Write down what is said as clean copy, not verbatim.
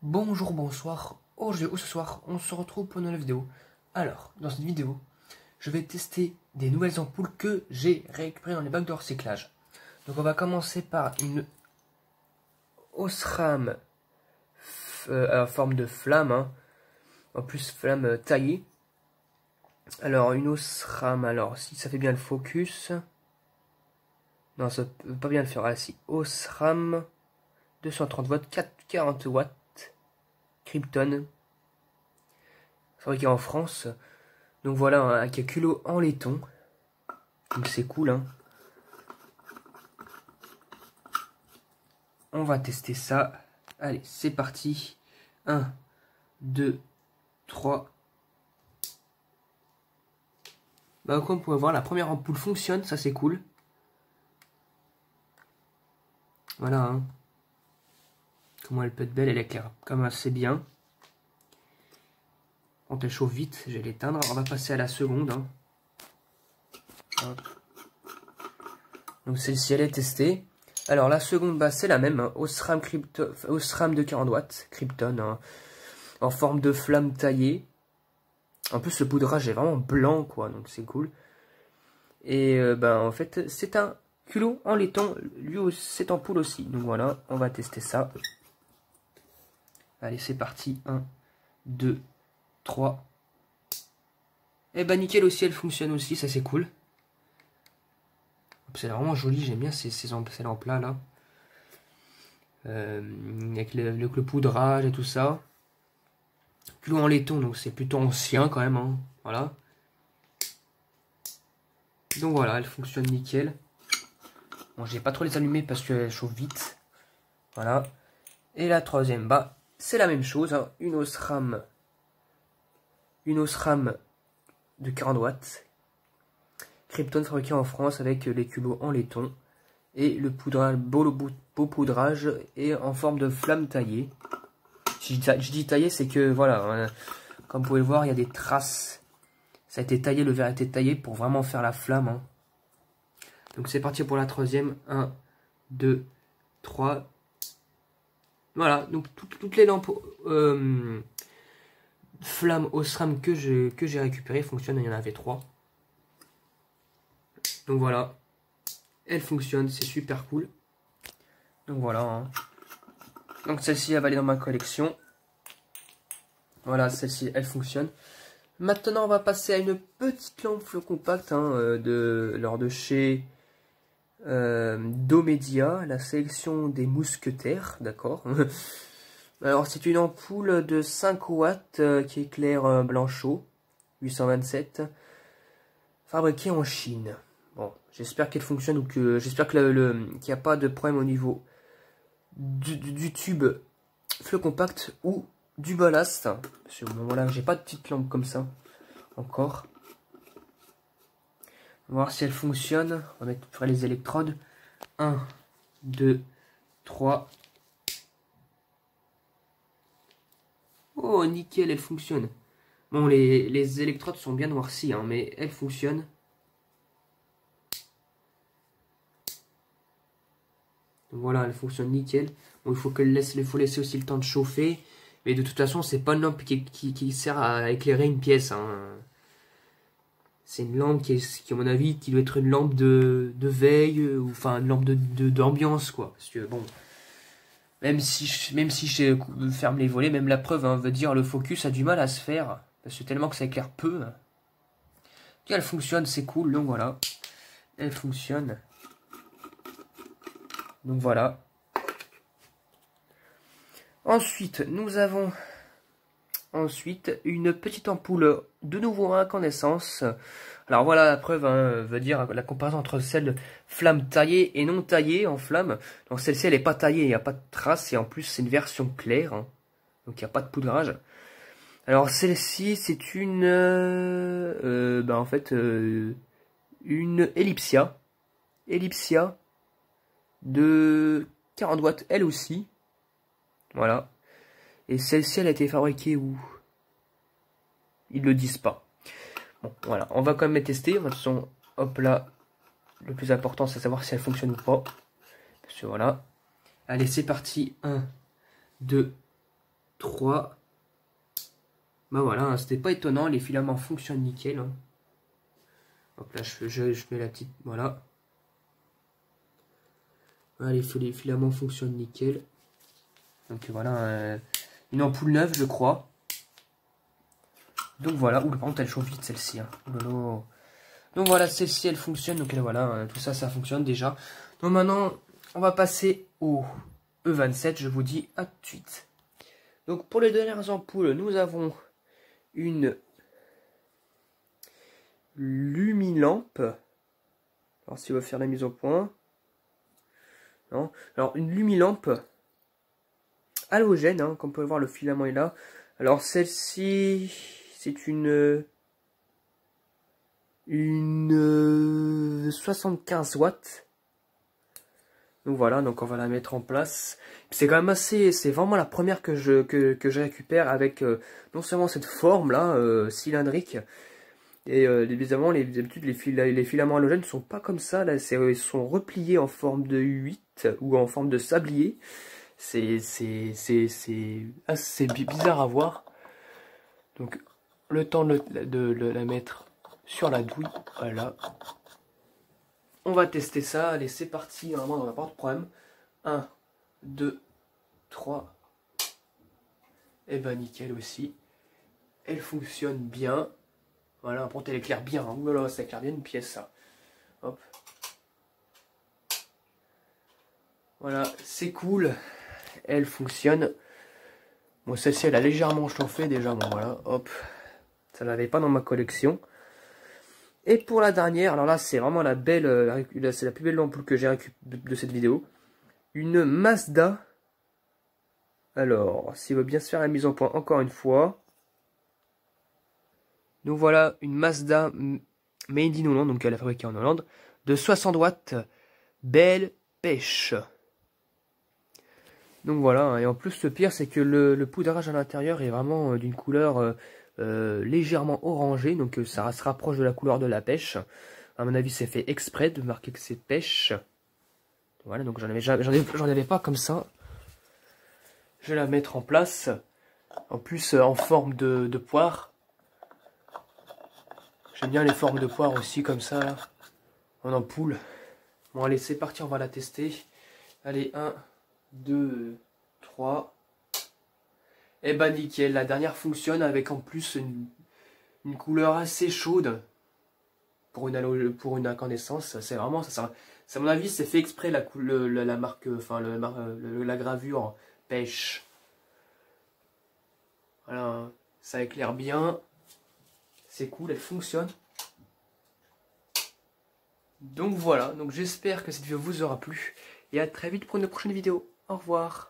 Bonjour, bonsoir, aujourd'hui ou ce soir, on se retrouve pour une nouvelle vidéo. Alors, dans cette vidéo, je vais tester des nouvelles ampoules que j'ai récupérées dans les bacs de recyclage. Donc on va commencer par une Osram à forme de flamme, hein. En plus flamme taillée. Alors une Osram, alors si ça fait bien le focus. Non, ça peut pas bien le faire. Ah si, Osram 230 watts, 40 watts. Krypton, fabriqué en France. Donc voilà, avec un culot en laiton. Donc c'est cool, hein. On va tester ça. Allez, c'est parti. 1, 2, 3. Bah, comme vous pouvez voir, la première ampoule fonctionne, ça c'est cool. Voilà, hein. Comment elle peut être belle, elle éclaire comme assez bien. Quand elle chauffe vite, je vais l'éteindre. On va passer à la seconde, hein. Donc celle-ci, elle est testée. Alors la seconde, bah, c'est la même, hein. Osram de 40 watts, Krypton, hein, en forme de flamme taillée. En plus, le poudrage est vraiment blanc, quoi, donc c'est cool. Et ben en fait, c'est un culot en laiton, lui, cette ampoule aussi. Donc voilà, on va tester ça. Allez, c'est parti. 1, 2, 3. Et ben nickel aussi, elle fonctionne aussi, ça c'est cool. C'est vraiment joli, j'aime bien ces lampes-là, là. Avec le poudrage et tout ça. Culot en laiton, donc c'est plutôt ancien quand même, hein. Voilà. Donc voilà, elle fonctionne nickel. Bon, je vais pas trop les allumer parce qu'elle chauffe vite. Voilà. Et la troisième, bah, c'est la même chose, hein. Une Osram de 40 watts. Krypton fabriqué en France avec les culots en laiton. Et le poudrage, beau poudrage et en forme de flamme taillée. Si je dis taillé, c'est que voilà, hein, comme vous pouvez le voir, il y a des traces. Ça a été taillé, le verre a été taillé pour vraiment faire la flamme, hein. Donc c'est parti pour la troisième. 1, 2, 3. Voilà, donc toutes les lampes flamme Osram que j'ai récupérées fonctionnent. Il y en avait 3. Donc voilà, elle fonctionne, c'est super cool. Donc voilà, hein. Donc celle-ci, elle va aller dans ma collection. Voilà, celle-ci, elle fonctionne. Maintenant, on va passer à une petite lampe flow compact, hein, de chez Domedia, la sélection des mousquetaires, d'accord. Alors, c'est une ampoule de 5 watts qui éclaire Blanchot, 827, fabriquée en Chine. Bon, j'espère qu'elle fonctionne ou que j'espère que qu'il n'y a pas de problème au niveau du tube flow compact ou du ballast. Parce que bon, voilà, j'ai pas de petite lampe comme ça encore. On va voir si elle fonctionne. On va mettre les électrodes. 1, 2, 3. Oh, nickel, elle fonctionne. Bon, les électrodes sont bien noircies, hein, mais elle fonctionne. Donc voilà, elle fonctionne nickel. Bon, il faut laisser aussi le temps de chauffer. Mais de toute façon, c'est pas une lampe qui sert à éclairer une pièce, hein. C'est une lampe qui, à mon avis, qui doit être une lampe de veille, ou enfin une lampe d'ambiance, quoi. Parce que bon, même si je ferme les volets, même la preuve, hein, veut dire le focus a du mal à se faire, parce que tellement que ça éclaire peu. Et elle fonctionne, c'est cool, donc voilà. Elle fonctionne. Donc voilà. Ensuite, nous avons une petite ampoule de nouveau à incandescence. Alors voilà la preuve, hein, veut dire la comparaison entre celle flamme taillée et non taillée en flamme. Donc celle-ci elle n'est pas taillée, il n'y a pas de trace et en plus c'est une version claire, hein. Donc il n'y a pas de poudrage. Alors celle-ci c'est une en fait une Ellipsia de 40 watts elle aussi. Voilà. Et celle-ci, elle a été fabriquée où? Ils le disent pas. Bon, voilà. On va quand même les tester. De toute façon, hop là. Le plus important, c'est de savoir si elle fonctionne ou pas. Parce que voilà. Allez, c'est parti. 1, 2, 3. Bah voilà, hein, c'était pas étonnant, les filaments fonctionnent nickel. Hein. Hop là, je mets la petite... Voilà. Voilà, les filaments fonctionnent nickel. Donc voilà, une ampoule neuve, je crois. Donc voilà, par contre elle chauffe vite celle-ci. Hein. Donc voilà, celle-ci elle fonctionne. Donc voilà, tout ça, ça fonctionne déjà. Donc maintenant, on va passer au E27. Je vous dis à tout de suite. Donc pour les dernières ampoules, nous avons une Lumilampe. Alors si on va faire la mise au point. Non. Alors une Lumilampe halogène, hein, comme vous pouvez voir, le filament est là. Alors celle-ci, c'est une 75 watts. Donc voilà, donc on va la mettre en place. C'est quand même assez, c'est vraiment la première que je récupère avec non seulement cette forme là cylindrique. Et évidemment, d'habitude les filaments halogènes ne sont pas comme ça. Là, ils sont repliés en forme de 8 ou en forme de sablier. C'est assez bizarre à voir. Donc, le temps de la mettre sur la douille. Voilà. On va tester ça. Allez, c'est parti. Normalement, on n'a pas de problème. 1, 2, 3. Et ben, nickel aussi. Elle fonctionne bien. Voilà, par contre, elle éclaire bien. Hein. Oulala, ça éclaire bien une pièce, ça. Hop. Voilà, c'est cool. Elle fonctionne. Bon, celle-ci, elle a légèrement chauffé déjà. Bon, voilà, hop. Ça l'avait pas dans ma collection. Et pour la dernière, alors là, c'est vraiment la belle, c'est la plus belle ampoule que j'ai récupérée de cette vidéo. Une Mazda. Alors, s'il veut bien se faire la mise en point encore une fois. Donc voilà, une Mazda Made in Hollande, donc elle est fabriquée en Hollande, de 60 watts, belle pêche. Donc voilà, et en plus le pire c'est que le poudrage à l'intérieur est vraiment d'une couleur légèrement orangée, donc ça se rapproche de la couleur de la pêche. À mon avis c'est fait exprès de marquer que c'est pêche. Voilà, donc j'en avais pas comme ça. Je vais la mettre en place, en plus en forme de poire. J'aime bien les formes de poire aussi comme ça, là, en ampoule. Bon allez, c'est parti, on va la tester. Allez, 1, 2, 3. Et bah nickel, la dernière fonctionne avec en plus une couleur assez chaude pour une incandescence. C'est vraiment, ça, à mon avis, c'est fait exprès la marque, enfin la gravure pêche. Voilà, ça éclaire bien. C'est cool, elle fonctionne. Donc voilà, donc j'espère que cette vidéo vous aura plu. Et à très vite pour une prochaine vidéo. Au revoir.